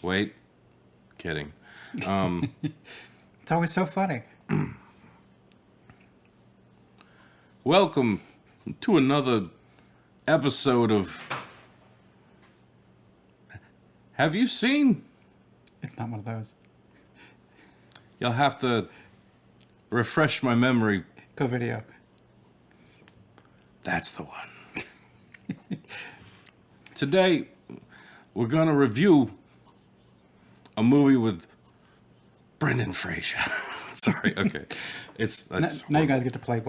Wait. Kidding. It's always so funny. Welcome to another episode of... Have you seen? It's not one of those. You'll have to refresh my memory. COVIDeo. That's the one. Today, we're going to review a movie with Brendan Fraser. Sorry, okay. Now you guys get to play.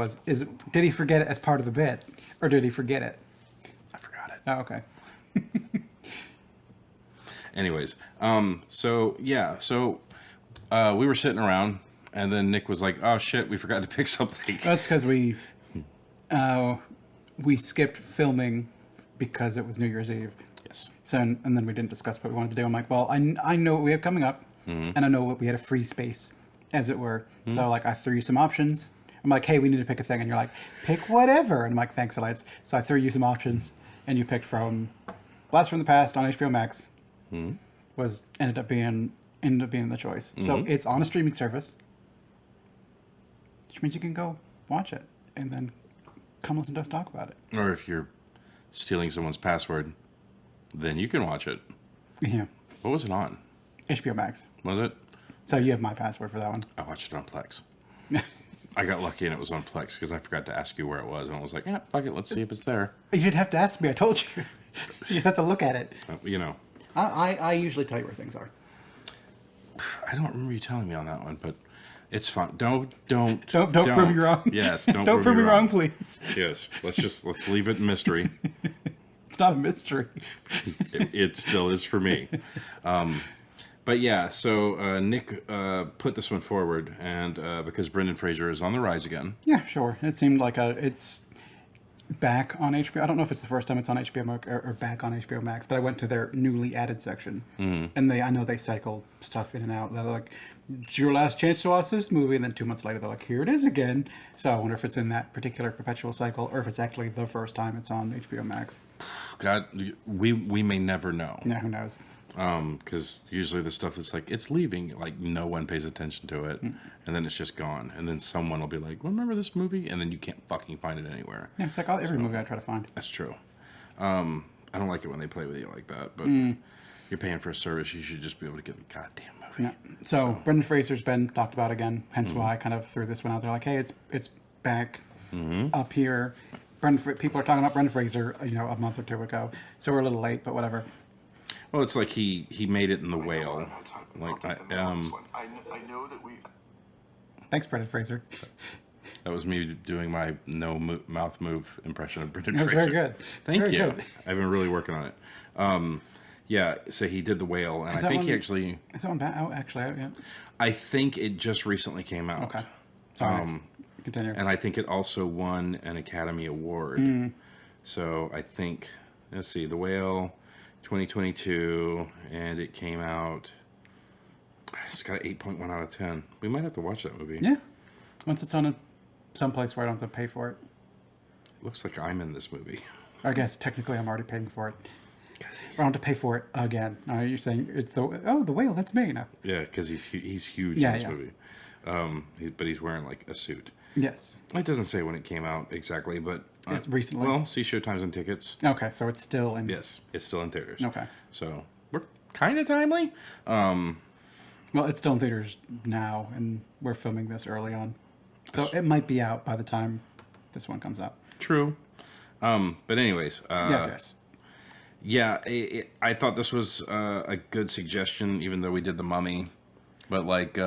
Did he forget it as part of the bit, or did he forget it? I forgot it. Oh, okay. Anyways, so we were sitting around, and then Nick was like, "Oh shit, we forgot to pick something." That's because we skipped filming because it was New Year's Eve. Yes. So and then we didn't discuss what we wanted to do. I'm like, well, I know what we have coming up, and I know what we had a free space, as it were. So like I threw you some options. I'm like, hey, we need to pick a thing, and you're like, pick whatever. And I'm like, thanks, Elias. So I threw you some options, and you picked from Blast from the Past on HBO Max. Ended up being the choice. So it's on a streaming service, which means you can go watch it and then come listen to us talk about it. Or if you're stealing someone's password, then you can watch it. Yeah. What was it on? HBO Max. Was it? So you have my password for that one. I watched it on Plex. I got lucky and it was on Plex because I forgot to ask you where it was, and I was like, "Yeah, fuck it, let's see if it's there." You didn't have to ask me. I told you. You have to look at it. You know. I usually tell you where things are. I don't remember you telling me on that one, but it's fine. Don't prove me wrong. Yes, don't prove me wrong, please. Yes, let's leave it in mystery. It's not a mystery. It still is for me. But yeah, so Nick put this one forward, and because Brendan Fraser is on the rise again. Yeah, sure. It seemed like it's back on HBO. I don't know if it's the first time it's on HBO Max or back on HBO Max, but I went to their newly added section, and I know they cycle stuff in and out. They're like, "It's your last chance to watch this movie," and then 2 months later they're like, "Here it is again." So I wonder if it's in that particular perpetual cycle, or if it's actually the first time it's on HBO Max. God, we may never know. Yeah, who knows? Because usually the stuff that's like, it's leaving, like no one pays attention to it, and then it's just gone, and then someone will be like, well, remember this movie? And then you can't fucking find it anywhere. Yeah, it's like every movie I try to find. That's true. I don't like it when they play with you like that, but you're paying for a service, you should just be able to get the goddamn movie. Yeah. So Brendan Fraser's been talked about again, hence why I kind of threw this one out there, like, hey, it's back up here. People are talking about Brendan Fraser, a month or two ago, so we're a little late, but whatever. Well, it's like he made it in The Whale. Like I know that we. Thanks, Brendan Fraser. That was me doing my mouth move impression of Brendan That was Fraser. very good. Thank Very you. good. I've been really working on it. Yeah, so he did The Whale, and I think he actually. Is that one out? Actually, out yet? I think it just recently came out. Okay. Sorry. Continue. And I think it also won an Academy Award. So I think, let's see, The Whale, 2022, and it came out. It's got an 8.1 out of 10. We might have to watch that movie. Yeah. Once it's on someplace where I don't have to pay for it. It looks like I'm in this movie. I guess technically I'm already paying for it. I don't have to pay for it again. You're saying it's the Whale. That's me now. Yeah, because he's huge Yeah, in this yeah. movie. But he's wearing like a suit. Yes. It doesn't say when it came out exactly, but It's recently. Well, see showtimes and tickets. Okay, so it's still in. Yes, it's still in theaters. Okay. So we're kind of timely. Well, it's still in theaters now, and we're filming this early on, so it might be out by the time this one comes out. True. But anyways. Yes. Yeah, I thought this was a good suggestion, even though we did The Mummy. But like,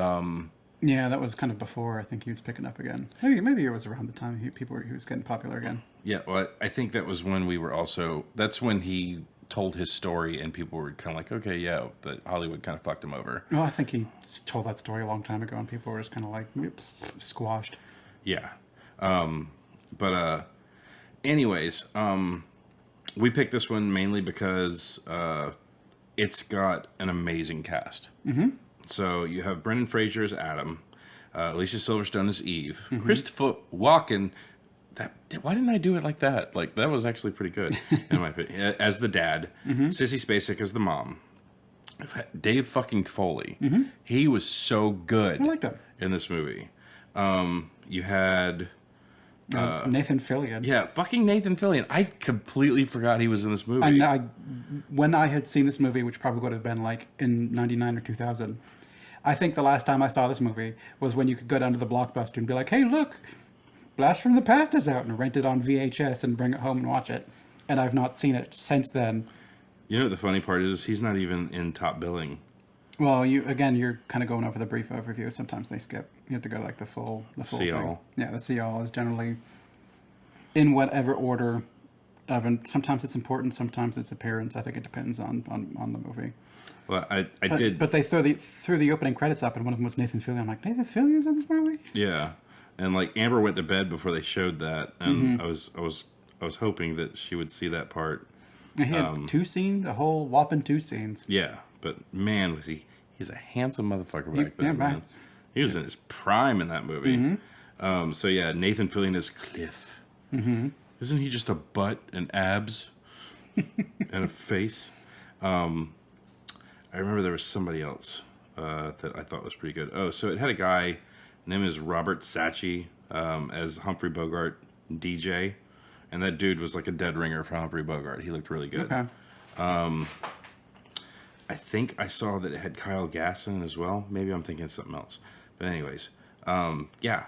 yeah, that was kind of before I think he was picking up again. Maybe it was around the time he was getting popular again. Yeah, well, I think that was when we were also. That's when he told his story, and people were kind of like, okay, yeah, that Hollywood kind of fucked him over. Well, I think he told that story a long time ago, and people were just kind of like squashed. Yeah, but anyways, we picked this one mainly because it's got an amazing cast. So you have Brendan Fraser as Adam, Alicia Silverstone as Eve, Christopher Walken. Why didn't I do it like that? Like, that was actually pretty good in my opinion. As the dad, Sissy Spacek as the mom, Dave fucking Foley. He was so good I liked him. in this movie. You had Nathan Fillion. yeah, fucking Nathan Fillion. I completely forgot he was in this movie. When I had seen this movie, which probably would have been like in 99 or 2000, I think the last time I saw this movie was when you could go down to the Blockbuster and be like, hey, look, Blast from the Past is out, and rent it on VHS and bring it home and watch it. And I've not seen it since then. You know what the funny part is? He's not even in top billing. Well, you're kind of going over the brief overview. Sometimes they skip. You have to go to like the full See thing. all. Yeah, the see all is generally in whatever order of, and sometimes it's important, sometimes it's appearance. I think it depends on the movie. Well, I did. But they threw the opening credits up, and one of them was Nathan Fillion. I'm like, Nathan Fillion's in this movie? Yeah, and like Amber went to bed before they showed that, and I was hoping that she would see that part. And he had 2 scenes, a whole whopping 2 scenes. Yeah, but man, was he's a handsome motherfucker back then. Yeah, Man. nice. He was in his prime in that movie. So yeah, Nathan Fillion is Cliff. Isn't he just a butt and abs and a face? I remember there was somebody else that I thought was pretty good. Oh, so it had a guy, name is Robert Sachi, as Humphrey Bogart, DJ. And that dude was like a dead ringer for Humphrey Bogart. He looked really good. Okay. I think I saw that it had Kyle Gass in it as well. Maybe I'm thinking something else. But anyways, yeah,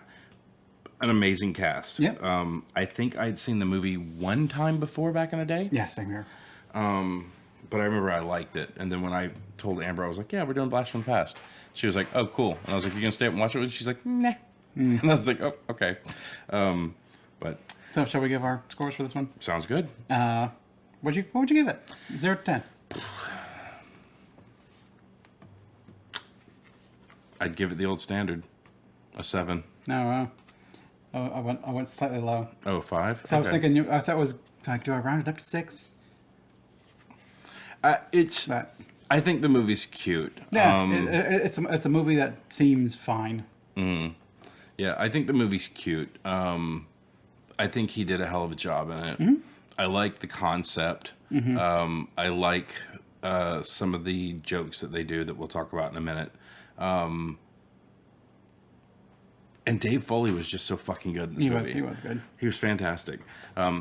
an amazing cast. Yep. I think I'd seen the movie one time before back in the day. Yeah, same here. But I remember I liked it. And then when I told Amber, I was like, yeah, we're doing Blast from the Past. She was like, oh, cool. And I was like, you going to stay up and watch it with me? She's like, nah. And I was like, oh, okay. But So shall we give our scores for this one? sounds good. What would you give it? 0 to 10. I'd give it the old standard, a 7. No, I went slightly low. Oh, 5? So I was thinking, I thought it was like, do I round it up to 6? It's. But I think the movie's cute. yeah, it's a movie that seems fine. Yeah, I think the movie's cute. I think he did a hell of a job in it. I like the concept. I like some of the jokes that they do that we'll talk about in a minute. And Dave Foley was just so fucking good in this movie. He was good. He was fantastic.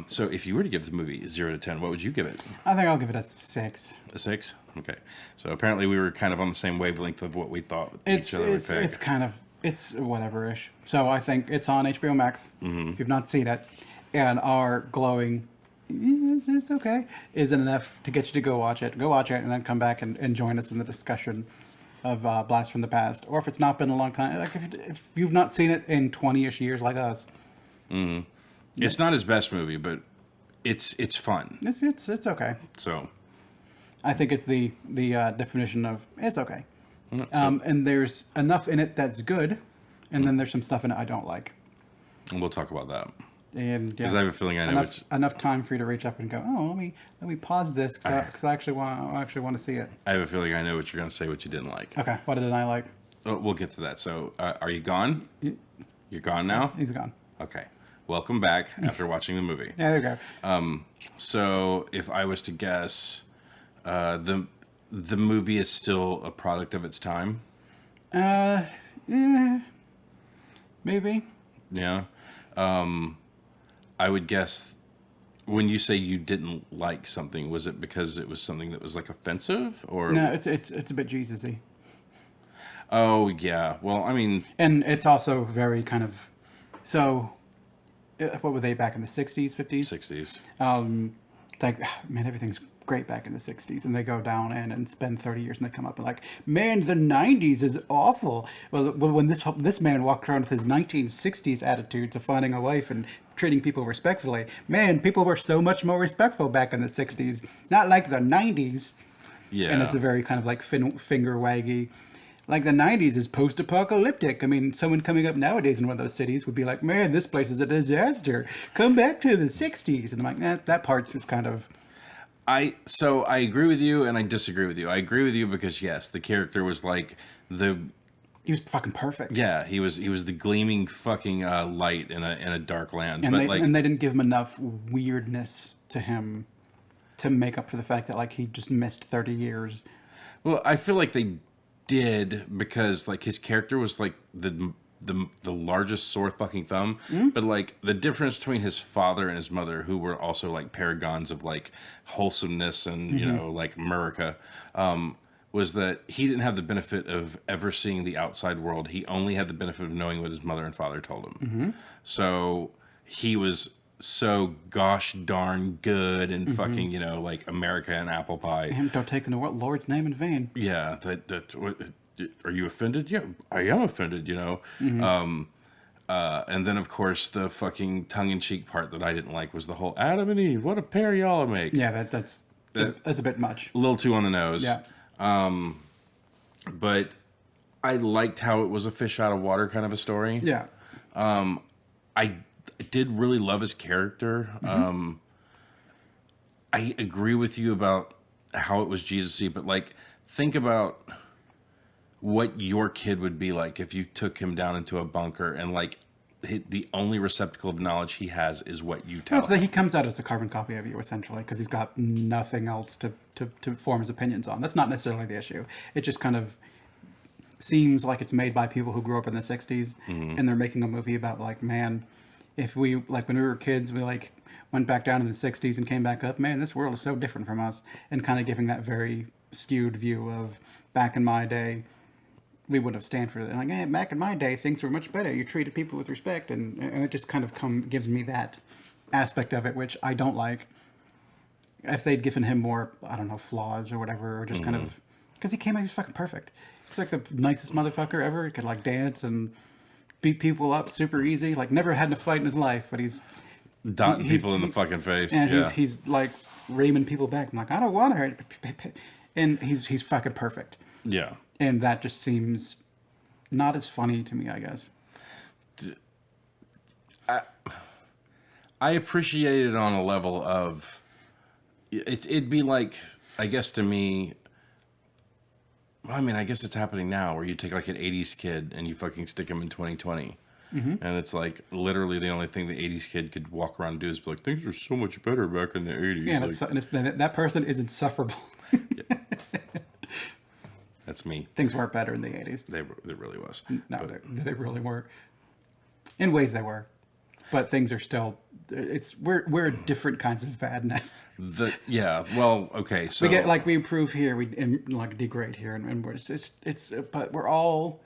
So if you were to give the movie 0 to 10, what would you give it? I think I'll give it a 6. A 6? Okay. So apparently we were kind of on the same wavelength of what we thought each other would pick. It's kind of, it's whatever-ish. So I think it's on HBO Max. If you've not seen it, and our glowing, it's okay, isn't enough to get you to go watch it. Go watch it and then come back and join us in the discussion of Blast from the Past. Or if it's not been a long time, like if you've not seen it in 20-ish years like us. It's not his best movie, but it's fun. It's okay. So I think it's the definition of it's okay. so And there's enough in it that's good, and then there's some stuff in it I don't like. and we'll talk about that. And yeah, Because I have a feeling I know enough time for you to reach up and go, oh, let me pause this because I actually want to see it. I have a feeling I know what you're going to say, what you didn't like. Okay, what did I like? Oh, we'll get to that. So are you gone? You're gone now? He's gone. Okay. Welcome back after watching the movie. Yeah, there you go. So if I was to guess, the movie is still a product of its time. Yeah, maybe. Yeah. I would guess when you say you didn't like something, was it because it was something that was like offensive or? No, it's a bit Jesus-y. Oh yeah. Well, I mean, and it's also very kind of, so, what were they back in the 60s, 50s? 60s. It's like, man, everything's great back in the 60s, and they go down and spend 30 years and they come up and like, man, the 90s is awful. Well, when this man walked around with his 1960s attitude to finding a wife and treating people respectfully, man, people were so much more respectful back in the 60s, not like the 90s. Yeah. And it's a very kind of like finger waggy. Like the 90s is post-apocalyptic. I mean, someone coming up nowadays in one of those cities would be like, man, this place is a disaster. Come back to the 60s. And I'm like, that part's is kind of... So I agree with you and I disagree with you. I agree with you because yes, the character was like he was fucking perfect. Yeah, he was the gleaming fucking light in a dark land. And but they didn't give him enough weirdness to him to make up for the fact that like he just missed 30 years. Well, I feel like they did because like his character was like the largest sore fucking thumb, but like the difference between his father and his mother, who were also like paragons of like wholesomeness and you know like America, was that he didn't have the benefit of ever seeing the outside world. He only had the benefit of knowing what his mother and father told him. So he was so gosh darn good and fucking you know like America and apple pie. And don't take the Lord's name in vain. Yeah, that what, are you offended? Yeah, I am offended, you know. And then of course the fucking tongue-in-cheek part that I didn't like was the whole Adam and Eve, what a pair y'all make. Yeah, that's a bit much. A little too on the nose. Yeah. But I liked how it was a fish out of water kind of a story. Yeah. I did really love his character. I agree with you about how it was Jesus-y, but like think about what your kid would be like if you took him down into a bunker and like the only receptacle of knowledge he has is what you tell Well, so him. he comes out as a carbon copy of you, essentially, because he's got nothing else to form his opinions on. That's not necessarily the issue. It just kind of seems like it's made by people who grew up in the 60s, and they're making a movie about, like, man, if we, like, when we were kids, we, like, went back down in the 60s and came back up, man, this world is so different from us, and kind of giving that very skewed view of back in my day, we would have stand for it. Like, hey, back in my day, things were much better. You treated people with respect, and it just kind of gives me that aspect of it, which I don't like. If they'd given him more, I don't know, flaws or whatever, or just kind of, because he came out, he was fucking perfect. He's like the nicest motherfucker ever. He could like dance and beat people up super easy. Like never had a fight in his life, but he's Dotting people in the fucking face. and Yeah. he's like reaming people back. I'm like, I don't want to hurt, and he's fucking perfect. Yeah. And that just seems not as funny to me, I guess. I appreciate it on a level of it'd be like, I guess to me, well, I mean, I guess it's happening now where you take like an 80s kid and you fucking stick him in 2020. And it's like literally the only thing the 80s kid could walk around and do is be like, things were so much better back in the 80s. Yeah, like, and that person is insufferable. that's me. Things weren't better in the 80s. It really was. No, But they really were. In ways they were. But things are still, we're different kinds of bad now. well, okay, so We improve here, we like degrade here, and but we're all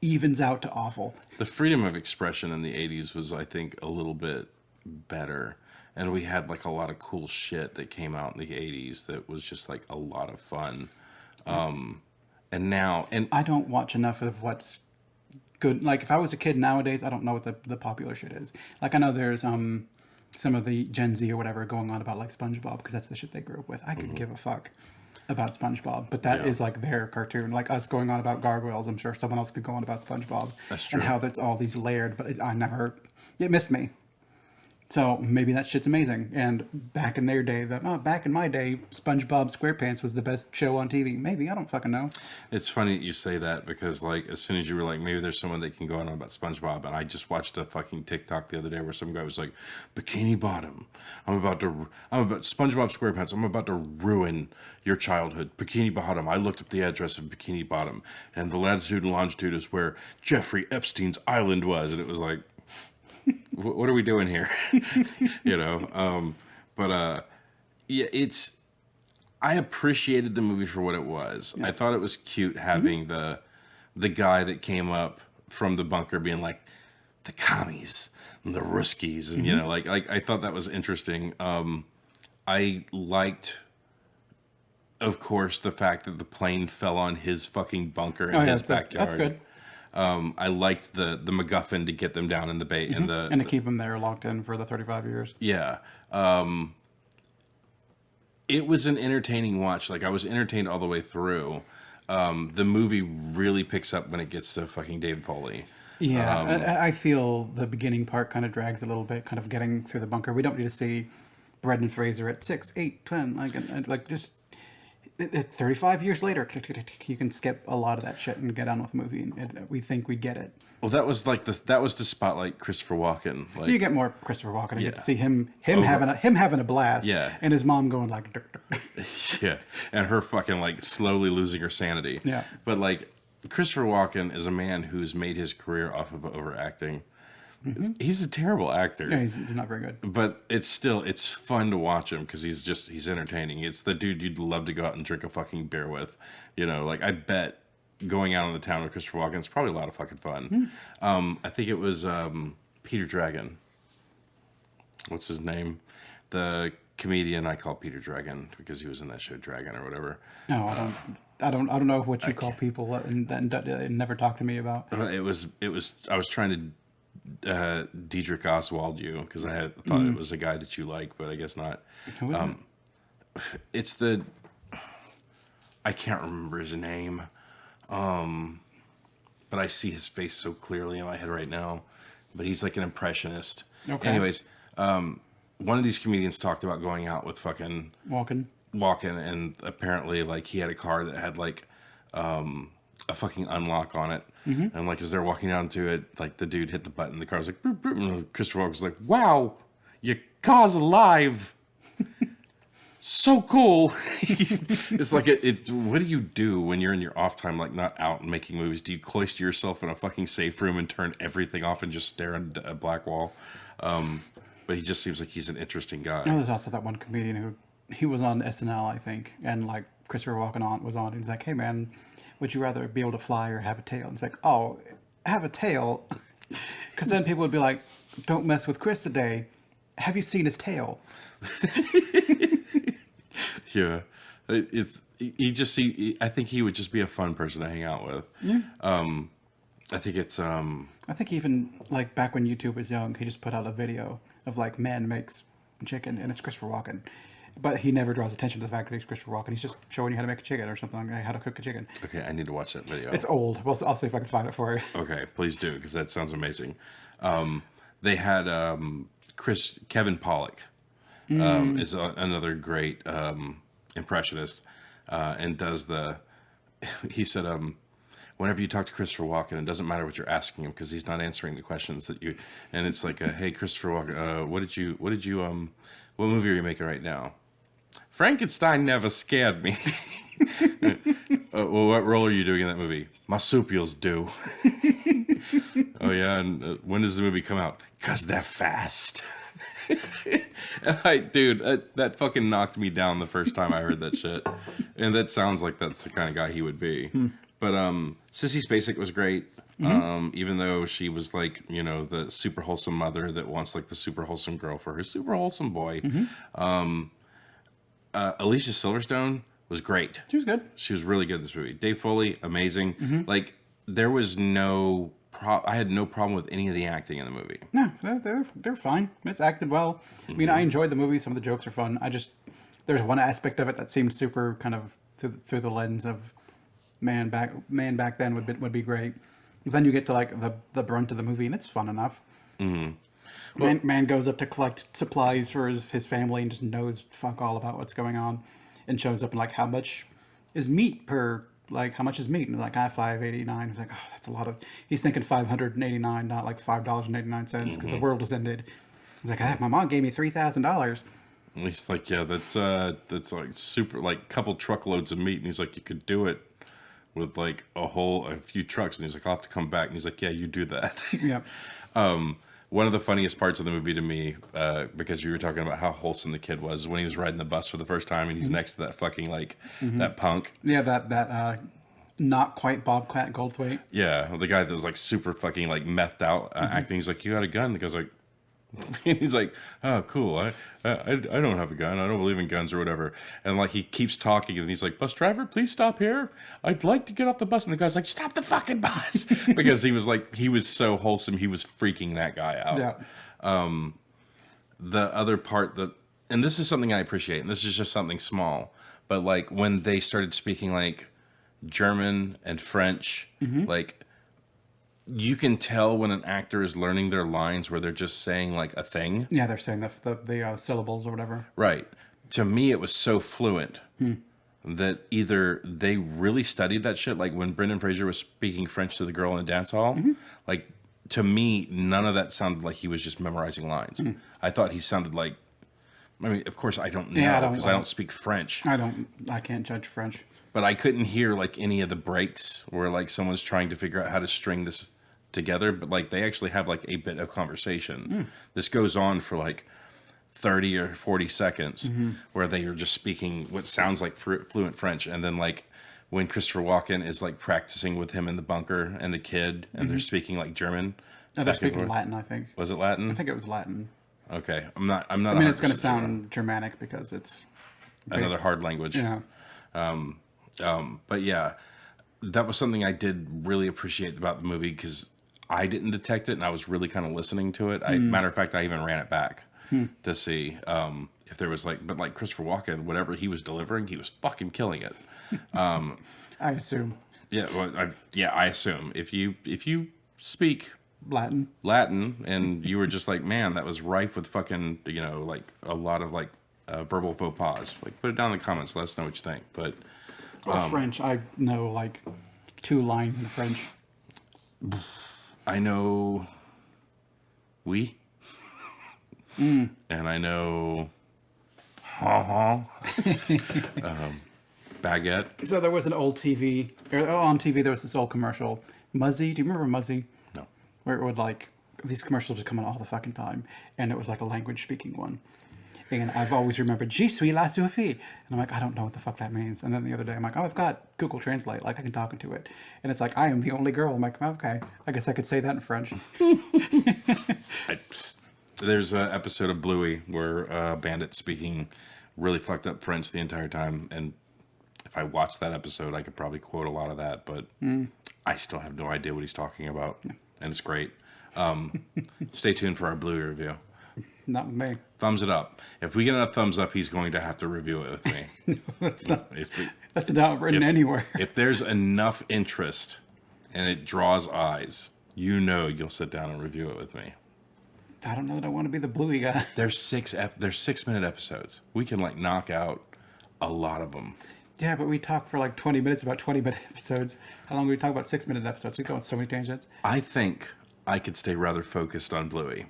evens out to awful. the freedom of expression in the 80s was, I think, a little bit better. And we had like a lot of cool shit that came out in the 80s that was just like a lot of fun. And now, and I don't watch enough of what's good. Like if I was a kid nowadays, I don't know what the popular shit is. Like I know there's some of the Gen Z or whatever going on about like SpongeBob because that's the shit they grew up with. I could give a fuck about SpongeBob, but that is like their cartoon. Like us going on about Gargoyles, I'm sure someone else could go on about SpongeBob. That's true. And how that's all these layered, but it missed me. So maybe that shit's amazing. And back in their day, back in my day, SpongeBob SquarePants was the best show on TV. Maybe, I don't fucking know. it's funny that you say that because like as soon as you were like, maybe there's someone that can go on about SpongeBob, and I just watched a fucking TikTok the other day where some guy was like, Bikini Bottom, I'm about SpongeBob SquarePants, I'm about to ruin your childhood. Bikini Bottom, I looked up the address of Bikini Bottom, and the latitude and longitude is where Jeffrey Epstein's island was, and it was like, what are we doing here? You know, yeah, I appreciated the movie for what it was. Yeah. I thought it was cute having the guy that came up from the bunker being like the commies and the Ruskies, and you know, like I thought that was interesting. I liked, of course, the fact that the plane fell on his fucking bunker in his backyard. That's good. I liked the MacGuffin to get them down in the bay and to keep them there locked in for the 35 years. Yeah. It was an entertaining watch. Like I was entertained all the way through. The movie really picks up when it gets to fucking David Foley. Yeah, I feel the beginning part kind of drags a little bit, kind of getting through the bunker. We don't need to see Brendan Fraser at 6, 8, 10, just 35 years later, you can skip a lot of that shit and get on with the movie, and we think we'd get it. Well, that was like that was to spotlight Christopher Walken. Like, You get more Christopher Walken. You get Yeah. to see him having a blast. Yeah. And his mom going like, "Dur, dur." yeah, and her fucking like slowly losing her sanity. Yeah. But like Christopher Walken is a man who's made his career off of overacting. He's a terrible actor. Yeah, he's not very good. But it's fun to watch him because he's entertaining. It's the dude you'd love to go out and drink a fucking beer with. You know, like I bet going out in the town with Christopher Walken is probably a lot of fucking fun. I think it was Peter Dragon. What's his name? The comedian I call Peter Dragon because he was in that show Dragon or whatever. No, I don't know what you call people that never talk to me about. It was I was trying to Diedrich Oswald you because I thought it was a guy that you like, but I guess not. Who is it? It's the I can't remember his name, but I see his face so clearly in my head right now. But he's like an impressionist. Okay. Anyways, one of these comedians talked about going out with fucking Walken. and apparently like he had a car that had like a fucking unlock on it. And like as they're walking down to it, like the dude hit the button, the car was like boop, boop, and Christopher Walken was like, wow, your car's alive. So cool. It's like what do you do when you're in your off time, like not out and making movies? Do you cloister yourself in a fucking safe room and turn everything off and just stare at a black wall? But he just seems like he's an interesting guy. You know, there's also that one comedian who he was on SNL, I think, and like Christopher Walken was on. And he's like, "Hey man, would you rather be able to fly or have a tail?" And it's like, "Oh, have a tail," because then people would be like, "Don't mess with Chris today. Have you seen his tail?" Yeah, I think he would just be a fun person to hang out with. Yeah. I think it's I think even like back when YouTube was young, he just put out a video of like man makes chicken, and it's Christopher Walken. But he never draws attention to the fact that he's Christopher Walken. He's just showing you how to make a chicken or something, like how to cook a chicken. okay. I need to watch that video. It's old. Well, I'll see if I can find it for you. Okay, please do because that sounds amazing. They had Kevin Pollak is another great impressionist and does the. He said, whenever you talk to Christopher Walken, it doesn't matter what you're asking him because he's not answering the questions that you. And it's like, hey, Christopher Walken, what movie are you making right now? Frankenstein never scared me. Well, what role are you doing in that movie? Marsupials do. Oh yeah, and when does the movie come out? 'Cause they're fast. And dude, that fucking knocked me down the first time I heard that shit. And that sounds like that's the kind of guy he would be. But Sissy Spacek was great. Even though she was like, you know, the super wholesome mother that wants like the super wholesome girl for her super wholesome boy. Alicia Silverstone was great. She was good. She was really good in this movie. Dave Foley, amazing. Like there was I had no problem with any of the acting in the movie. No, they're fine. It's acted well. I mean, I enjoyed the movie. Some of the jokes are fun. There's one aspect of it that seems super kind of through the lens of man back then would be great. Then you get to like the brunt of the movie, and it's fun enough. Man goes up to collect supplies for his family and just knows fuck all about what's going on, and shows up and like how much is meat? And like $5.89. He's like, oh, that's a lot of. He's thinking $589, not like $5.89 because the world has ended. He's like, my mom gave me $3,000. He's like, yeah, that's like super, like couple truckloads of meat, and he's like, you could do it with like a few trucks, and he's like, I'll have to come back, and he's like, yeah, you do that. Yeah. One of the funniest parts of the movie to me, because you were talking about how wholesome the kid was, when he was riding the bus for the first time, and he's next to that fucking like that punk. Yeah, that not quite Bobcat Goldthwait. Yeah, the guy that was like super fucking like methed out acting. He's like, you got a gun? The guy's like. He's like, oh, cool. I don't have a gun. I don't believe in guns or whatever. And like he keeps talking, and he's like, bus driver, please stop here. I'd like to get off the bus. And the guy's like, stop the fucking bus, because he was so wholesome. He was freaking that guy out. Yeah. The other part and this is something I appreciate, and this is just something small, but like when they started speaking like German and French, like. You can tell when an actor is learning their lines where they're just saying like a thing. Yeah, they're saying the syllables or whatever. Right. To me, it was so fluent. that either they really studied that shit, like when Brendan Fraser was speaking French to the girl in the dance hall, like to me, none of that sounded like he was just memorizing lines. I thought he sounded like, I mean, of course I don't know because I don't speak French. I can't judge French. But I couldn't hear like any of the breaks where like someone's trying to figure out how to string this together. But like they actually have like a bit of conversation. This goes on for like 30 or 40 seconds where they are just speaking what sounds like fluent French. And then like when Christopher Walken is like practicing with him in the bunker and the kid and they're speaking like German. No, they're speaking Latin, I think. Was it Latin? I think it was Latin. Okay. I'm not. I mean, it's going to sound Germanic because it's another hard language. Yeah. But yeah, that was something I did really appreciate about the movie because I didn't detect it and I was really kind of listening to it. Matter of fact, I even ran it back to see if there was like, but like Christopher Walken, whatever he was delivering, he was fucking killing it. I assume. Yeah, well, I assume if you speak Latin and you were just like, man, that was rife with fucking, like a lot of like verbal faux pas. Like, put it down in the comments. Let us know what you think. But French, I know like 2 lines in French. I know oui, and I know baguette. So there was an old TV, or on TV there was this old commercial, Muzzy. Do you remember Muzzy? No. Where it would like, these commercials would come on all the fucking time, and it was like a language speaking one. And I've always remembered, Je suis la Sophie. And I'm like, I don't know what the fuck that means. And then the other day, I'm like, oh, I've got Google Translate. Like, I can talk into it. And it's like, I am the only girl. I'm like, okay, I guess I could say that in French. There's an episode of Bluey where Bandit's speaking really fucked up French the entire time. And if I watched that episode, I could probably quote a lot of that. But I still have no idea what he's talking about. And it's great. Stay tuned for our Bluey review. Not with me. Thumbs it up. If we get a thumbs up, he's going to have to review it with me. No, that's not written anywhere. If there's enough interest and it draws eyes, you'll sit down and review it with me. I don't know that I want to be the Bluey guy. There's 6-minute episodes. We can like knock out a lot of them. Yeah, but we talk for like 20 minutes about 20-minute episodes. How long do we talk about 6-minute episodes? We go on so many tangents. I think I could stay rather focused on Bluey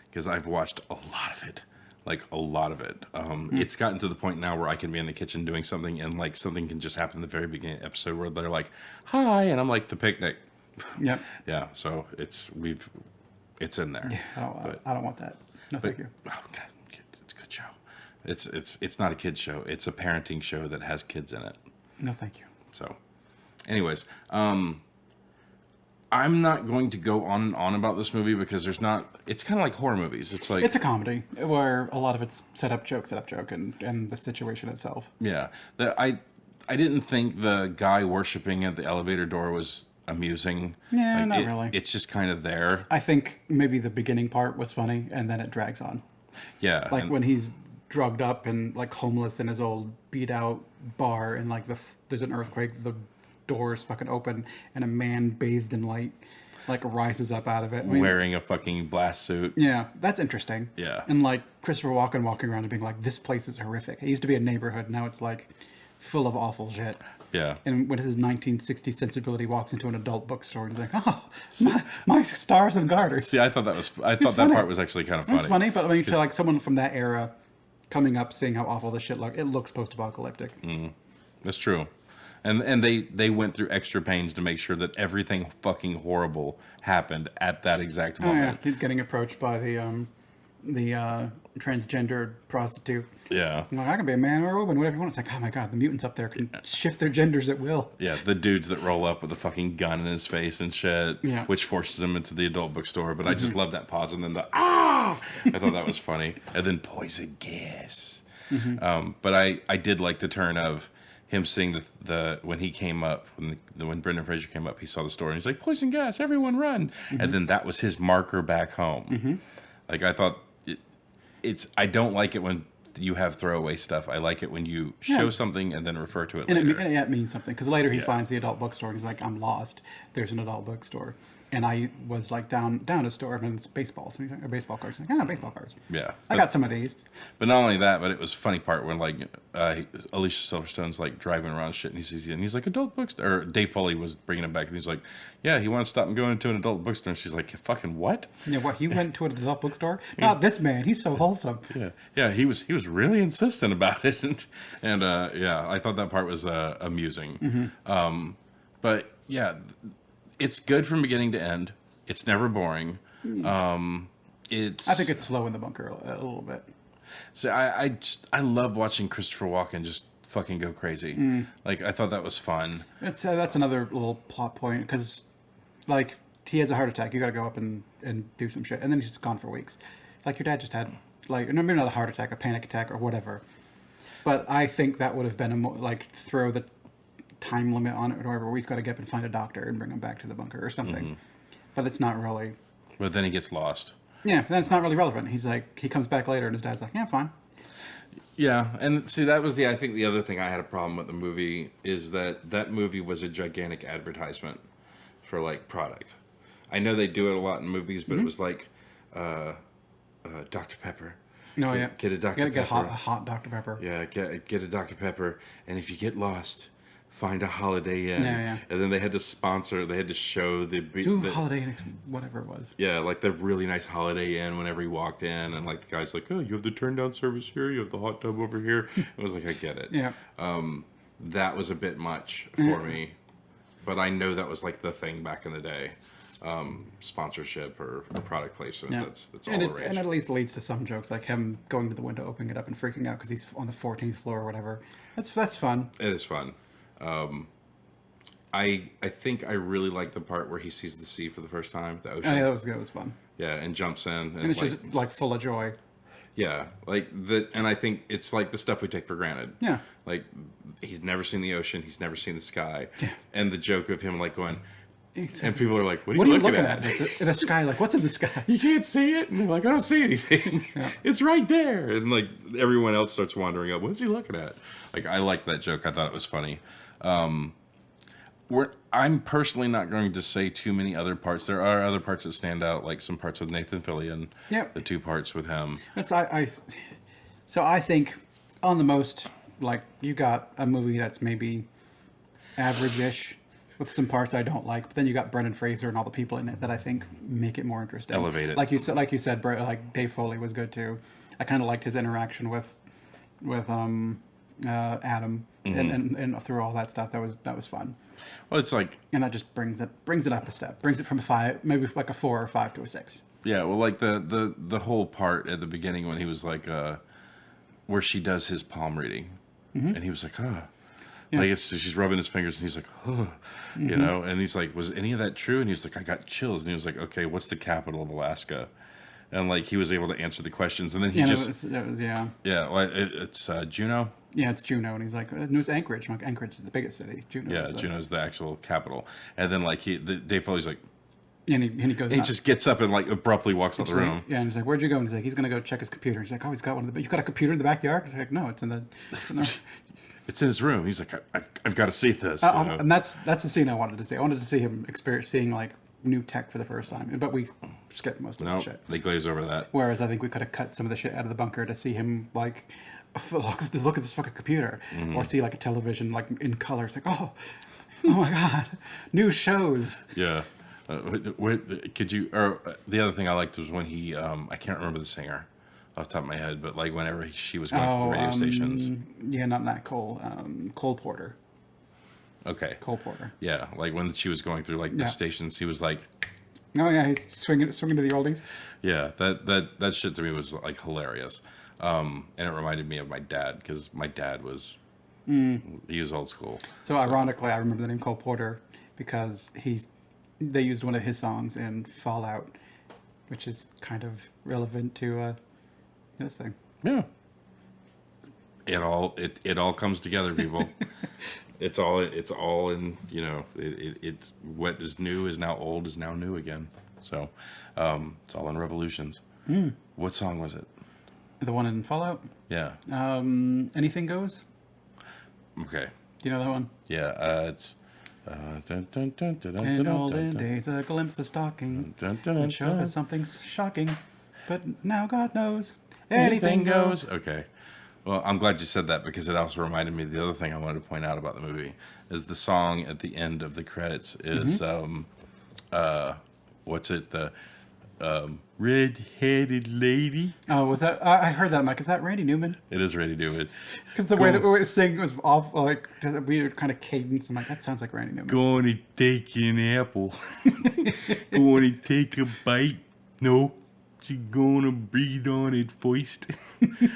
because I've watched a lot of it. Like a lot of it. It's gotten to the point now where I can be in the kitchen doing something and like something can just happen in the very beginning of the episode where they're like, hi, and I'm like, the picnic. Yep. Yeah, so it's in there. Yeah, I don't want that. No, thank you. Oh God, it's a good show. It's not a kid's show. It's a parenting show that has kids in it. No, thank you. So, anyways, I'm not going to go on and on about this movie because it's kind of like horror movies. It's like, it's a comedy where a lot of it's set up joke, and the situation itself. Yeah. I didn't think the guy worshiping at the elevator door was amusing. Yeah, not really. It's just kind of there. I think maybe the beginning part was funny and then it drags on. Yeah. Like when he's drugged up and like homeless in his old beat out bar and like there's an earthquake, the doors fucking open and a man bathed in light like rises up out of it. Wearing a fucking blast suit. Yeah, that's interesting. Yeah. And like Christopher Walken walking around and being like, this place is horrific. It used to be a neighborhood. Now it's like full of awful shit. Yeah. And when his 1960s sensibility walks into an adult bookstore and he's like, oh, my stars and garters. See, I thought that part was actually kind of funny. It's funny, but I mean, you feel like someone from that era coming up, seeing how awful this shit looks. It looks post-apocalyptic. That's true. And they went through extra pains to make sure that everything fucking horrible happened at that exact moment. Yeah. He's getting approached by the transgendered prostitute. Yeah. I'm like, I can be a man or a woman, whatever you want. It's like, oh my god, the mutants up there can shift their genders at will. Yeah, the dudes that roll up with a fucking gun in his face and shit, which forces him into the adult bookstore. But I just love that pause and then I thought that was funny. And then poison gas. But I did like the turn of him seeing the when he came up, when Brendan Fraser came up, he saw the story and he's like, poison gas, everyone run. And then that was his marker back home. Like I thought, I don't like it when you have throwaway stuff. I like it when you show something and then refer to it later. And it means something. Because later he finds the adult bookstore and he's like, I'm lost. There's an adult bookstore. and I was like down a store and it's baseballs, or baseball cards. Like, baseball cards. Yeah. I got some of these. But not only that, but it was a funny part when like Alicia Silverstone's like driving around shit and he sees you and he's like adult bookstore. Or Dave Foley was bringing him back and he's like, yeah, he wants to stop and go into an adult bookstore. And she's like, fucking what? Yeah, what? He went to an adult bookstore? Not this man. He's so wholesome. Yeah. He was really insistent about it, and yeah, I thought that part was amusing. But yeah, it's good from beginning to end. It's never boring. It's. I think it's slow in the bunker a little bit. So I love watching Christopher Walken just fucking go crazy. Like I thought that was fun. It's that's another little plot point because, like, he has a heart attack. You got to go up and do some shit, and then he's just gone for weeks. Like your dad just had, like, maybe not a heart attack, a panic attack, or whatever. But I think that would have been like throw the time limit on it or whatever. We just got to get up and find a doctor and bring him back to the bunker or something. But it's not really. But then he gets lost. Yeah, that's not really relevant. He's like, he comes back later and his dad's like, yeah, fine. Yeah, and see, that was I think the other thing I had a problem with the movie is that movie was a gigantic advertisement for, like, product. I know they do it a lot in movies, but it was like, Dr. Pepper. No, Get a Dr. Pepper. Get a hot Dr. Pepper. Yeah, get a Dr. Pepper, and if you get lost, find a Holiday Inn. Yeah. And then they had to show the Holiday Inn, whatever it was. yeah, like the really nice Holiday Inn whenever he walked in, and like the guy's like, oh, you have the turn down service here, you have the hot tub over here. It was like, I get it. Yeah. That was a bit much for me, but I know that was like the thing back in the day. Sponsorship or product placement. Yeah. That's all and the it, rage. and it at least leads to some jokes, like him going to the window, opening it up, and freaking out because he's on the 14th floor or whatever. That's fun. It is fun. I think I really like the part where he sees the sea for the first time, the ocean. Oh, yeah, that was good. It was fun. Yeah, and jumps in, And it's just like full of joy. yeah, like the, and I think it's like the stuff we take for granted. Yeah. Like he's never seen the ocean, he's never seen the sky, Yeah. and the joke of him like going, Exactly. and people are like, what What are are you looking at? at? Like the sky, like, what's in the sky? You can't see it, and they're like, I don't see anything. Yeah. It's right there, and like everyone else starts wandering up. What's he looking at? Like I liked that joke. I thought it was funny. I'm personally not going to say too many other parts. There are other parts that stand out, like some parts with Nathan Fillion. Yep. The 2 parts with him. So I think on the most, like, you got a movie that's maybe average-ish with some parts I don't like, but then you got Brendan Fraser and all the people in it that I think make it more interesting. Elevate it. Like you said, like Dave Foley was good too. I kind of liked his interaction with Adam and through all that stuff. That was fun. Well, it's like, And that just brings it up a step. Brings it from a 5, maybe like a 4 or 5 to a 6. yeah, well, like the whole part at the beginning when he was like, where she does his palm reading, and he was like, Yeah. like she's rubbing his fingers, and he's like, you know, and he's like, was any of that true? And he's like, I got chills, and he was like, okay, what's the capital of Alaska? And like he was able to answer the questions, and then he Yeah, just it was yeah, well, it's Juneau. Yeah, it's Juneau, and he's like, it was Anchorage. I'm like, Anchorage is the biggest city. Yeah, Juneau's the actual capital, and then like Dave Foley's like, and he goes. he just gets up and like abruptly walks out the room. Yeah, and he's like, "Where'd you go?" And he's like, "He's gonna go check his computer." He's like, "Oh, he's got one. You got a computer in the backyard?" He's like, "No, it's in the." It's in his room. He's like, I've got to see this. You know? And that's the scene I wanted to see. I wanted to see him seeing like new tech for the first time, but we skipped most of that shit. They glaze over that. Whereas I think we could have cut some of the shit out of the bunker to see him like look at this fucking computer, or see like a television like in color. It's like, oh my god, new shows. Yeah. Could you? Or the other thing I liked was when he. I can't remember the singer off the top of my head, but like whenever she was going to the radio stations. Yeah, not Nat Cole. Cole Porter. Okay. Cole Porter. Yeah, like when she was going through like the stations, he was like. Oh yeah, he's swinging to the oldies. Yeah, that shit to me was like hilarious, and it reminded me of my dad because my dad was. He was old school. So ironically, I remember the name Cole Porter because they used one of his songs in Fallout, which is kind of relevant to this thing. Yeah. It all comes together, people. It's all in, you know, it's what is new is now old is now new again. So it's all in revolutions. What song was it? The one in Fallout? Yeah. Anything Goes? Okay. Do you know that one? Yeah. It's In olden days, a glimpse of stalking would show us something shocking. But now God knows anything goes. Okay. Well, I'm glad you said that because it also reminded me of the other thing I wanted to point out about the movie is the song at the end of the credits is what's it, the red-headed lady. Oh, was that? I heard that, Mike. Is that Randy Newman? It is Ready to Do It. Because the way that we were singing was off, like weird kind of cadence. I'm like, that sounds like Randy Newman. Gonna take an apple. Gonna take a bite. No. She gonna breathe on it first.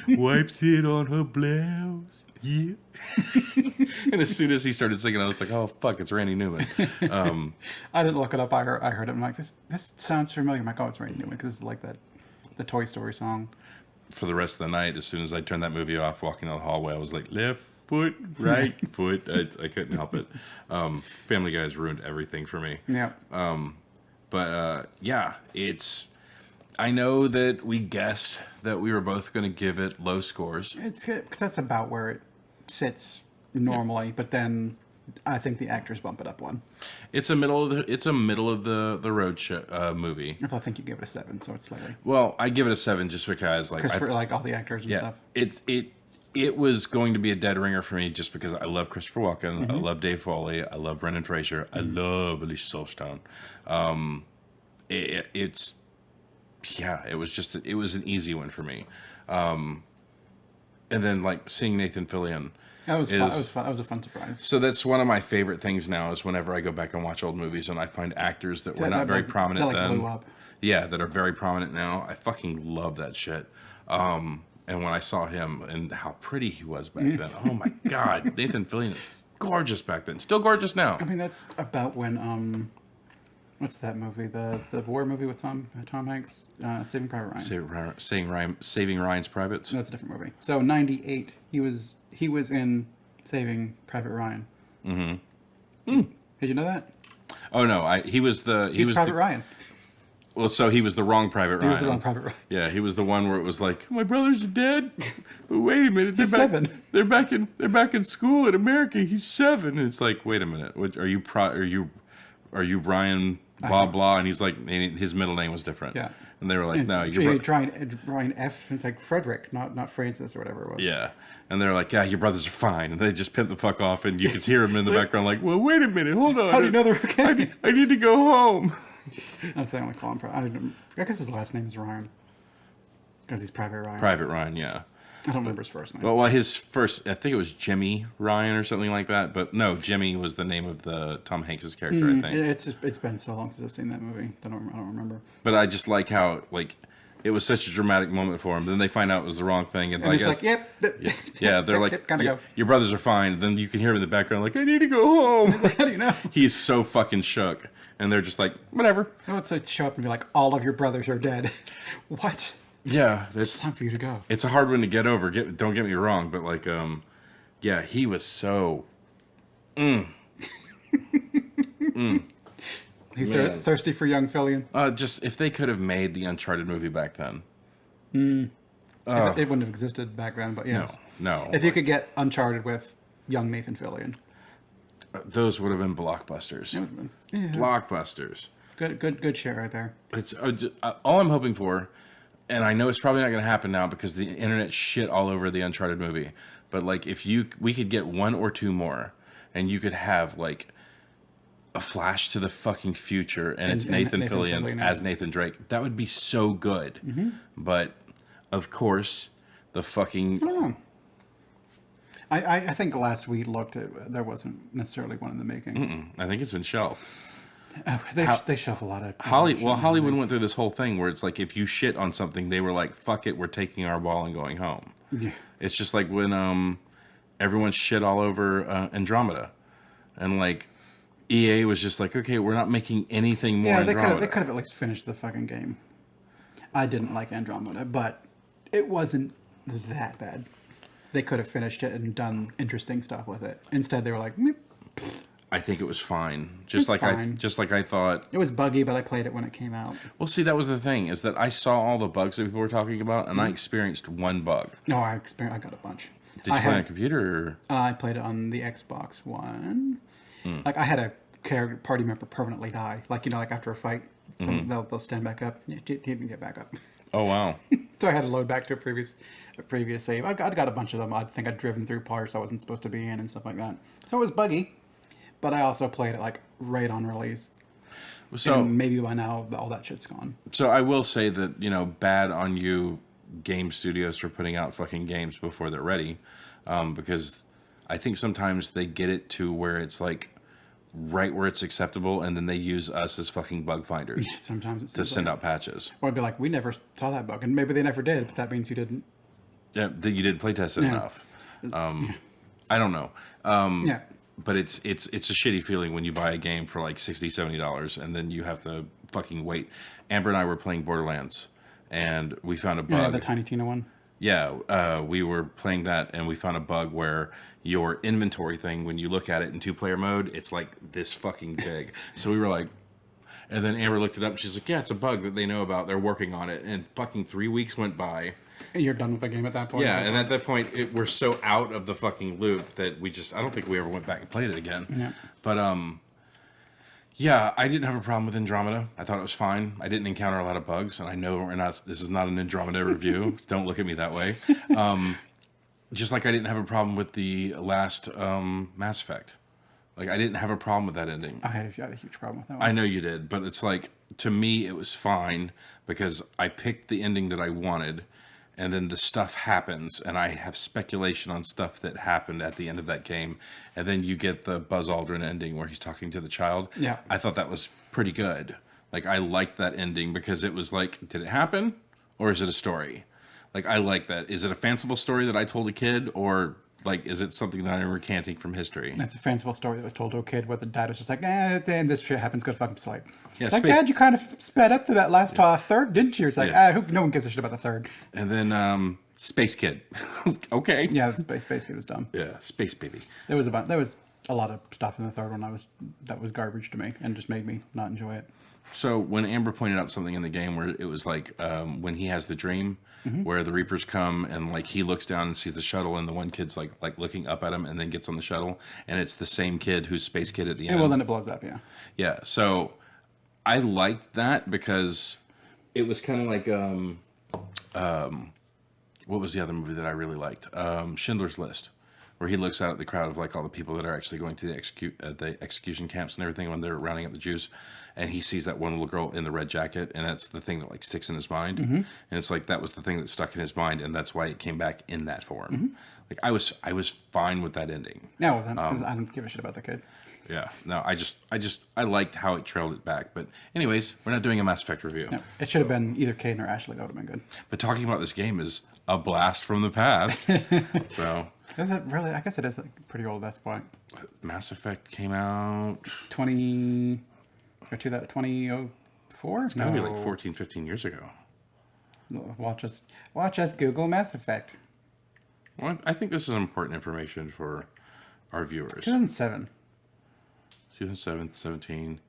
Wipes it on her blouse. Yeah. And as soon as he started singing, I was like, oh, fuck, it's Randy Newman. I didn't look it up. I heard it. I'm like, this sounds familiar. I'm like, oh, it's Randy Newman because it's like the Toy Story song. For the rest of the night, as soon as I turned that movie off, walking down the hallway, I was like, left foot, right foot. I couldn't help it. Family Guy's ruined everything for me. Yeah. Yeah, it's... I know that we guessed that we were both going to give it low scores. It's good because that's about where it sits normally, but then I think the actors bump it up one. It's a middle of the road show, movie. I think you give it a 7, so it's slightly. Well, I give it a 7 just because Christopher, like all the actors and stuff. It was going to be a dead ringer for me just because I love Christopher Walken, I love Dave Foley, I love Brendan Fraser, I love Alicia Silverstone. It was an easy one for me. And then like seeing Nathan Fillion. That was fun. That was a fun surprise. So that's one of my favorite things now is whenever I go back and watch old movies and I find actors that were not very prominent then. Blew up. Yeah, that are very prominent now. I fucking love that shit. And when I saw him and how pretty he was back then, oh my God, Nathan Fillion is gorgeous back then. Still gorgeous now. I mean, that's about when what's that movie? The war movie with Tom Hanks, Saving Private Ryan. Saving Ryan's Privates. That's a different movie. So 98, he was in Saving Private Ryan. Mm-hmm. Did you know that? Oh no, he was Private Ryan. Well, so he was the wrong Private Ryan. He was the wrong Private Ryan. Yeah, he was the one where it was like, my brother's dead. But wait a minute, He's 7. They're back in school in America. He's 7. And it's like, wait a minute, are you Brian blah blah? And he's like, his middle name was different. Yeah. And they were like, no, you're trying Brian F. It's like Frederick, not Francis or whatever it was. Yeah. And they're like, yeah, your brothers are fine. And they just pimp the fuck off, and you can hear him in the background like, well, wait a minute, hold on. How do you know they're okay? I need to go home. That's the only call him. I guess his last name is Ryan. Because he's Private Ryan. Private Ryan, yeah. I don't remember his first name. Well, his first, I think it was Jimmy Ryan or something like that. But no, Jimmy was the name of the Tom Hanks' character, I think. It's been so long since I've seen that movie. I don't remember. But I just like how, like, it was such a dramatic moment for him. Then they find out it was the wrong thing. And I he's guess, like, yep. Yeah, they're like, gotta go. Your brothers are fine. Then you can hear him in the background like, I need to go home. How do you know? He's so fucking shook. And they're just like, whatever. I would say show up and be like, all of your brothers are dead. What? Yeah. It's time for you to go. It's a hard one to get over. Don't get me wrong. But like, yeah, he was so... He's thirsty for young Fillion. Just, if they could have made the Uncharted movie back then. It wouldn't have existed back then, but yes. No. If you could get Uncharted with young Nathan Fillion. Those would have been blockbusters. It would have been. Yeah. Blockbusters. Good shit right there. It's all I'm hoping for, and I know it's probably not going to happen now because the internet shit all over the Uncharted movie. But like, if we could get 1 or 2 more, and you could have like a flash to the fucking future, and it's Nathan Fillion as Nathan Drake, that would be so good. Mm-hmm. But of course, the fucking. I don't know. I think last we looked at, there wasn't necessarily one in the making. I think it's been shelved. They shelve a lot of... Hollywood went through this whole thing where it's like, if you shit on something, they were like, fuck it, we're taking our ball and going home. Yeah. It's just like when everyone shit all over Andromeda. And like, EA was just like, okay, we're not making anything more Andromeda. They could have at least finished the fucking game. I didn't like Andromeda, but it wasn't that bad. They could have finished it and done interesting stuff with it. Instead, they were like, Meep. I think it was fine. Just like I thought. It was buggy, but I played it when it came out. Well, see, that was the thing, is that I saw all the bugs that people were talking about, and I experienced one bug. No, I got a bunch. Did you play on a computer? Or? I played it on the Xbox One. Like I had a party member permanently die. Like like after a fight, they'll stand back up. Yeah, he didn't get back up. Oh wow. So I had to load back to a previous save. I'd got a bunch of them. I think I'd driven through parts I wasn't supposed to be in and stuff like that. So it was buggy, but I also played it like right on release. So and maybe by now all that shit's gone. So I will say that, bad on you, game studios, for putting out fucking games before they're ready, because I think sometimes they get it to where it's like right where it's acceptable, and then they use us as fucking bug finders. Sometimes it's to send out patches. Or it'd be like, we never saw that bug, and maybe they never did, but that means you didn't. Yeah, that you didn't play test it enough. I don't know. Yeah. But it's a shitty feeling when you buy a game for like $60, $70 and then you have to fucking wait. Amber and I were playing Borderlands and we found a bug. Yeah, the Tiny Tina one. Yeah, we were playing that and we found a bug where your inventory thing, when you look at it in 2-player mode, it's like this fucking big. So we were like, and then Amber looked it up and she's like, yeah, it's a bug that they know about. They're working on it. And fucking 3 weeks went by. And you're done with the game at that point. Yeah, and at that point, we're so out of the fucking loop that I don't think we ever went back and played it again. Yeah. But, yeah, I didn't have a problem with Andromeda. I thought it was fine. I didn't encounter a lot of bugs, and I know this is not an Andromeda review. Don't look at me that way. Just like I didn't have a problem with the last Mass Effect. Like, I didn't have a problem with that ending. I had a huge problem with that one. I know you did, but it's like, to me, it was fine because I picked the ending that I wanted. And then the stuff happens, and I have speculation on stuff that happened at the end of that game. And then you get the Buzz Aldrin ending where he's talking to the child. Yeah. I thought that was pretty good. Like, I liked that ending because it was like, did it happen? Or is it a story? Like, I like that. Is it a fanciful story that I told a kid? Or, like, is it something that I'm recanting from history? It's a fanciful story that was told to a kid where the dad was just like, and this shit happens, go fuck himself. Yeah, it's like, Dad, you kind of sped up to that last third, didn't you? It's like, no one gives a shit about the third. And then, Space Kid. Okay. Yeah, the Space Kid was dumb. Yeah, Space Baby. There was a lot of stuff in the third one that was garbage to me and just made me not enjoy it. So when Amber pointed out something in the game where it was like when he has the dream where the Reapers come and like he looks down and sees the shuttle and the one kid's like looking up at him and then gets on the shuttle and it's the same kid who's Space Kid at the end. Well, then it blows up, yeah. Yeah, so I liked that because it was kind of like what was the other movie that I really liked? Schindler's List, where he looks out at the crowd of like all the people that are actually going to the execution camps and everything when they're rounding up the Jews, and he sees that one little girl in the red jacket, and that's the thing that like sticks in his mind, and it's like that was the thing that stuck in his mind, and that's why it came back in that form. Like I was fine with that ending. No, I wasn't. I don't give a shit about the kid. Yeah, no, I liked how it trailed it back. But anyways, we're not doing a Mass Effect review. No, it should have been either Caden or Ashley. That would have been good. But talking about this game is a blast from the past. So is it really? I guess it is like pretty old at this point. Mass Effect came out 2004. It's gotta be like 14, 15 years ago. Watch us Google Mass Effect. Well, I think this is important information for our viewers. 2007. 2007, 17.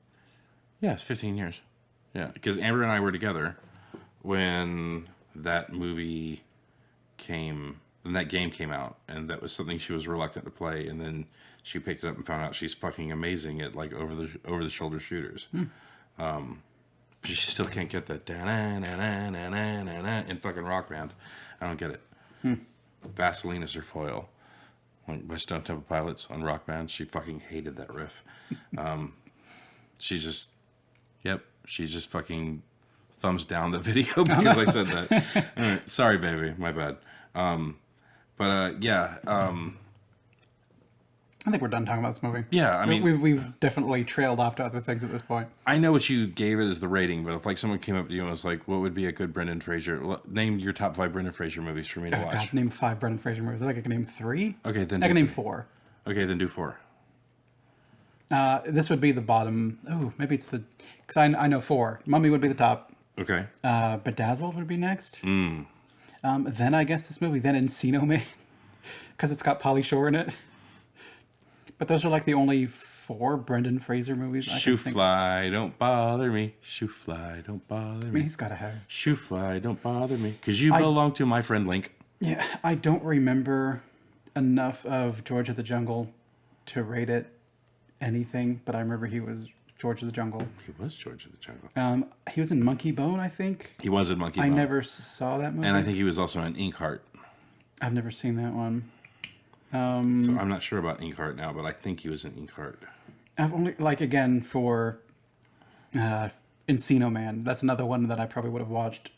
Yeah, it's 15 years. Yeah, because Amber and I were together when that movie when that game came out, and that was something she was reluctant to play, and then she picked it up and found out she's fucking amazing at like over the shoulder shooters. She still can't get that in fucking Rock Band. I don't get it. Vaseline is her foil. Like by Stone Temple Pilots on Rock Band, she fucking hated that riff. She just fucking thumbs down the video because I said that. All right, sorry, baby, my bad. Yeah. I think we're done talking about this movie. Yeah, I mean, we've definitely trailed off to other things at this point. I know what you gave it as the rating, but if like someone came up to you and was like, "What would be a good Brendan Fraser?" Name your top 5 Brendan Fraser movies for me to watch. God, name 5 Brendan Fraser movies. I think I can name 3. Okay, then I can name 4. Okay, then do 4. This would be the bottom. Oh, maybe it's because I know 4. Mummy would be the top. Okay. Bedazzled would be next. Then I guess this movie. Then Encino Man, because it's got Pauly Shore in it. But those are like the only 4 Brendan Fraser movies I Shoe can think. fly, don't bother me. Shoe fly, don't bother me. I mean, he's got to have. Shoe fly, don't bother me. Because you belong to my friend Link. Yeah, I don't remember enough of George of the Jungle to rate it anything, but I remember he was George of the Jungle. He was George of the Jungle. He was in Monkey Bone, I think. He was in Monkey I Bone. never saw that movie. And I think he was also in Inkheart. I've never seen that one. So I'm not sure about Inkheart now, but I think he was in Inkheart. I've only, like, again, for Encino Man. That's another one that I probably would have watched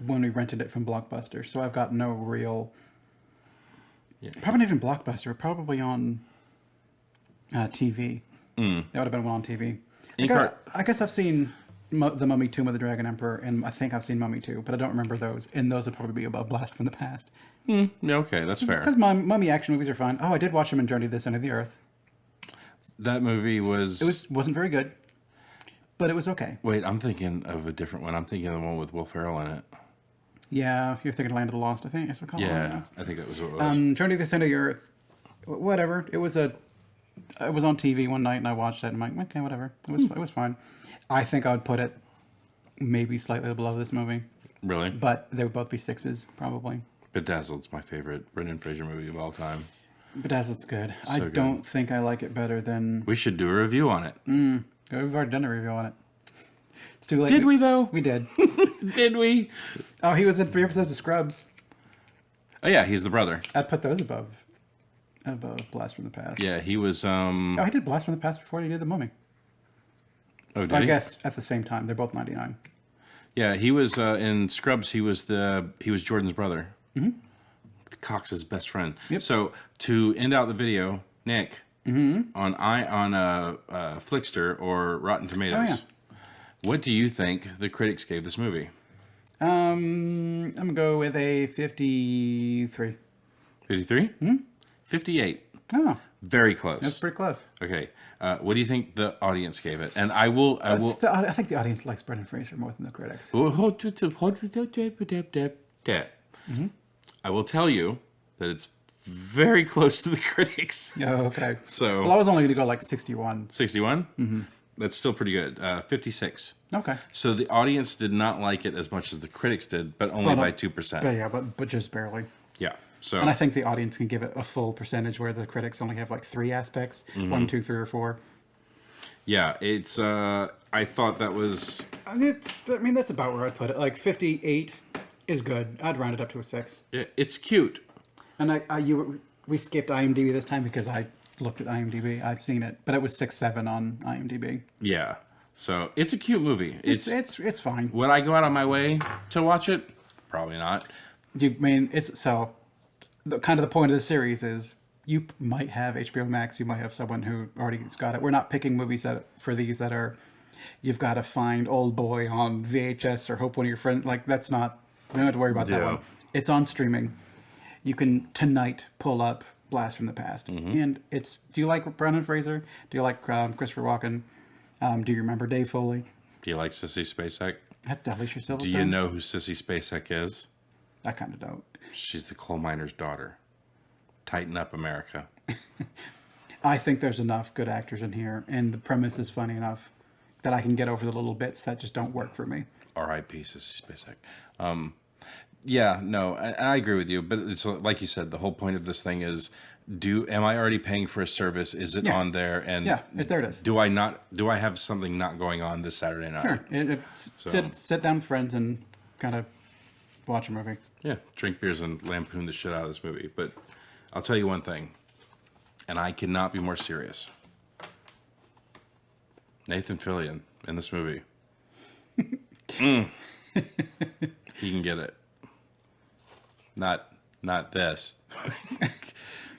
when we rented it from Blockbuster. So I've got no real... Yeah. Probably not even Blockbuster. Probably on TV. That would have been one on TV. I guess I've seen The Mummy, Tomb of the Dragon Emperor, and I think I've seen Mummy 2, but I don't remember those. And those would probably be a blast from the past. Yeah, okay, that's fair. Because Mummy action movies are fine. Oh, I did watch them in Journey to the Center of the Earth. That movie Wasn't very good, but it was okay. Wait, I'm thinking of a different one. I'm thinking of the one with Will Ferrell in it. Yeah, you're thinking Land of the Lost, I think. That's what we call it. Yeah, I think that was what it was. Journey to the Center of the Earth. Whatever. It was on TV one night and I watched it and I'm like, okay, whatever. It was fine. I think I would put it maybe slightly below this movie. Really? But they would both be 6s, probably. Bedazzled's my favorite Brendan Fraser movie of all time. Bedazzled's good. So I good. don't think I like it better than... We should do a review on it. We've already done a review on it. It's too late. Did we, though? We did. Did we? Oh, he was in 3 episodes of Scrubs. Oh, yeah, he's the brother. I'd put those above Blast from the Past. Yeah, he was... Oh, he did Blast from the Past before he did The Mummy. Oh, did I he? guess at the same time. They're both 99. Yeah, he was in Scrubs. He was Jordan's brother. Mm-hmm. Cox's best friend. Yep. So to end out the video, Nick, on Flickster or Rotten Tomatoes, what do you think the critics gave this movie? I'm gonna go with a 53. 53? 58. Oh, Very close. that's pretty close. Okay. What do you think the audience gave it? And I think the audience likes Brendan Fraser more than the critics. I will tell you that it's very close to the critics. Oh, okay. So Well, I was only going to go like 61. 61? Mm-hmm. That's still pretty good. 56. Okay. So the audience did not like it as much as the critics did, but only by 2%. But yeah, but just barely. Yeah. So And I think the audience can give it a full percentage where the critics only have like 3 aspects. 1, 2, 3, or 4. yeah, it's I thought that was That's about where I'd put it. Like 58 is good. I'd round it up to a 6. it's cute. And we skipped IMDb this time because I looked at IMDb. I've seen it, but it was 6.7 on IMDb. Yeah. So it's a cute movie. It's fine. Would I go out on my way to watch it? Probably not. Kind of the point of the series is you might have HBO Max, you might have someone who already's got it. We're not picking movies for these that are, you've got to find Old Boy on VHS or hope one of your friends, like that's not, we don't have to worry about that one. It's on streaming. You can tonight pull up Blast from the Past. And do you like Brendan Fraser? Do you like Christopher Walken? Do you remember Dave Foley? Do you like Sissy Spacek? Alicia Silverstone? Do you know who Sissy Spacek is? I kind of don't. She's the coal miner's daughter. Tighten up, America. I think there's enough good actors in here, and the premise is funny enough that I can get over the little bits that just don't work for me. R.I.P. Sissy Spacek. Yeah, no, I agree with you, but it's like you said, the whole point of this thing is, am I already paying for a service? Is it on there? And there it is. Do I have something not going on this Saturday night? Sure. Sit down with friends and kind of watch a movie. Yeah, drink beers and lampoon the shit out of this movie. But I'll tell you one thing, and I cannot be more serious. Nathan Fillion in this movie. He can get it. Not this.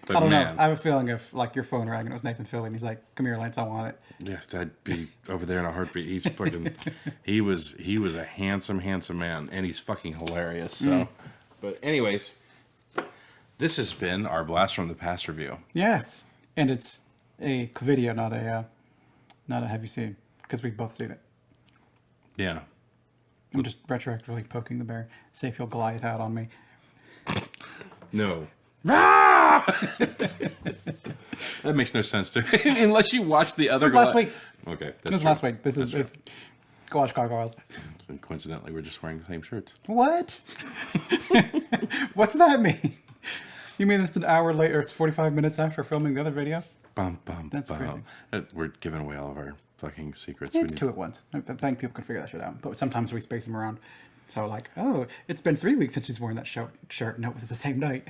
But I don't know. I have a feeling if like your phone rang and it was Nathan Fillion, he's like, "Come here, Lance, I want it." Yeah, I'd be over there in a heartbeat. He's fucking. He was a handsome man, and he's fucking hilarious. So, but anyways, this has been our Blast from the Past review. Yes, and it's a COVIDeo, not a have you seen? Because we've both seen it. Yeah. I'm just retroactively poking the bear. See if he'll Goliath out on me. No. That makes no sense to me. Unless you watch the other. It was last week. Okay. It was last week. This is go watch Gargoyles. And coincidentally, we're just wearing the same shirts. What? What's that mean? You mean it's an hour later? It's 45 minutes after filming the other video? Bum, bum, That's bum. crazy. We're giving away all of our fucking secrets. It's two at once. I think people can figure that shit out. But sometimes we space them around. So like, oh, it's been 3 weeks since she's worn that shirt, and it was the same night.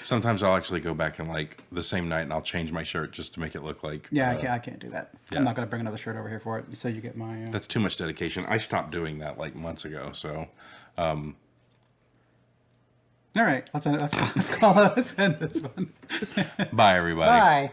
Sometimes I'll actually go back and like the same night, and I'll change my shirt just to make it look like. Yeah, I can't do that. yeah. I'm not gonna bring another shirt over here for it. So you get my. That's too much dedication. I stopped doing that like months ago. So. All right, let's end it. Let's end this one. Bye, everybody. Bye.